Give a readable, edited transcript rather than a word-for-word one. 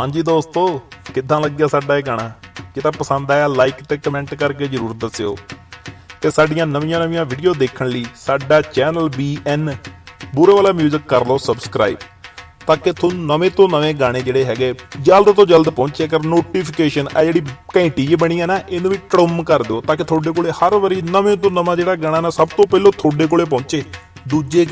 ਹਾਂਜੀ ਦੋਸਤੋ, ਕਿੱਦਾਂ ਲੱਗਿਆ ਸਾਡਾ ਇਹ ਗਾਣਾ? ਜੇ ਤਾਂ ਪਸੰਦ ਆਇਆ ਲਾਈਕ ਤੇ ਕਮੈਂਟ ਕਰਕੇ ਜ਼ਰੂਰ ਦੱਸਿਓ। ਤੇ ਸਾਡੀਆਂ ਨਵੀਆਂ ਵੀਡੀਓ ਦੇਖਣ ਲਈ ਸਾਡਾ ਚੈਨਲ BN ਬੂਰੇ ਵਾਲਾ ਮਿਊਜ਼ਿਕ ਕਰ ਲਓ ਸਬਸਕ੍ਰਾਈਬ, ਤਾਂ ਕਿ ਤੁਹਾਨੂੰ ਨਵੇਂ ਤੋਂ ਨਵੇਂ ਗਾਣੇ ਜਿਹੜੇ ਹੈਗੇ ਜਲਦ ਤੋਂ ਜਲਦ ਪਹੁੰਚਿਆ ਕਰ। ਨੋਟੀਫਿਕੇਸ਼ਨ ਆ ਜਿਹੜੀ ਘੰਟੀ ਜਿਹੀ ਬਣੀ ਆ ਨਾ, ਇਹਨੂੰ ਵੀ ਟੜੁੰਮ ਕਰ ਦਿਓ, ਤਾਂ ਕਿ ਤੁਹਾਡੇ ਕੋਲੇ ਹਰ ਵਾਰੀ ਨਵੇਂ ਤੋਂ ਨਵਾਂ ਜਿਹੜਾ ਗਾਣਾ ਨਾ ਸਭ ਤੋਂ ਪਹਿਲਾਂ ਤੁਹਾਡੇ ਕੋਲੇ ਪਹੁੰਚੇ। ਦੂਜੇ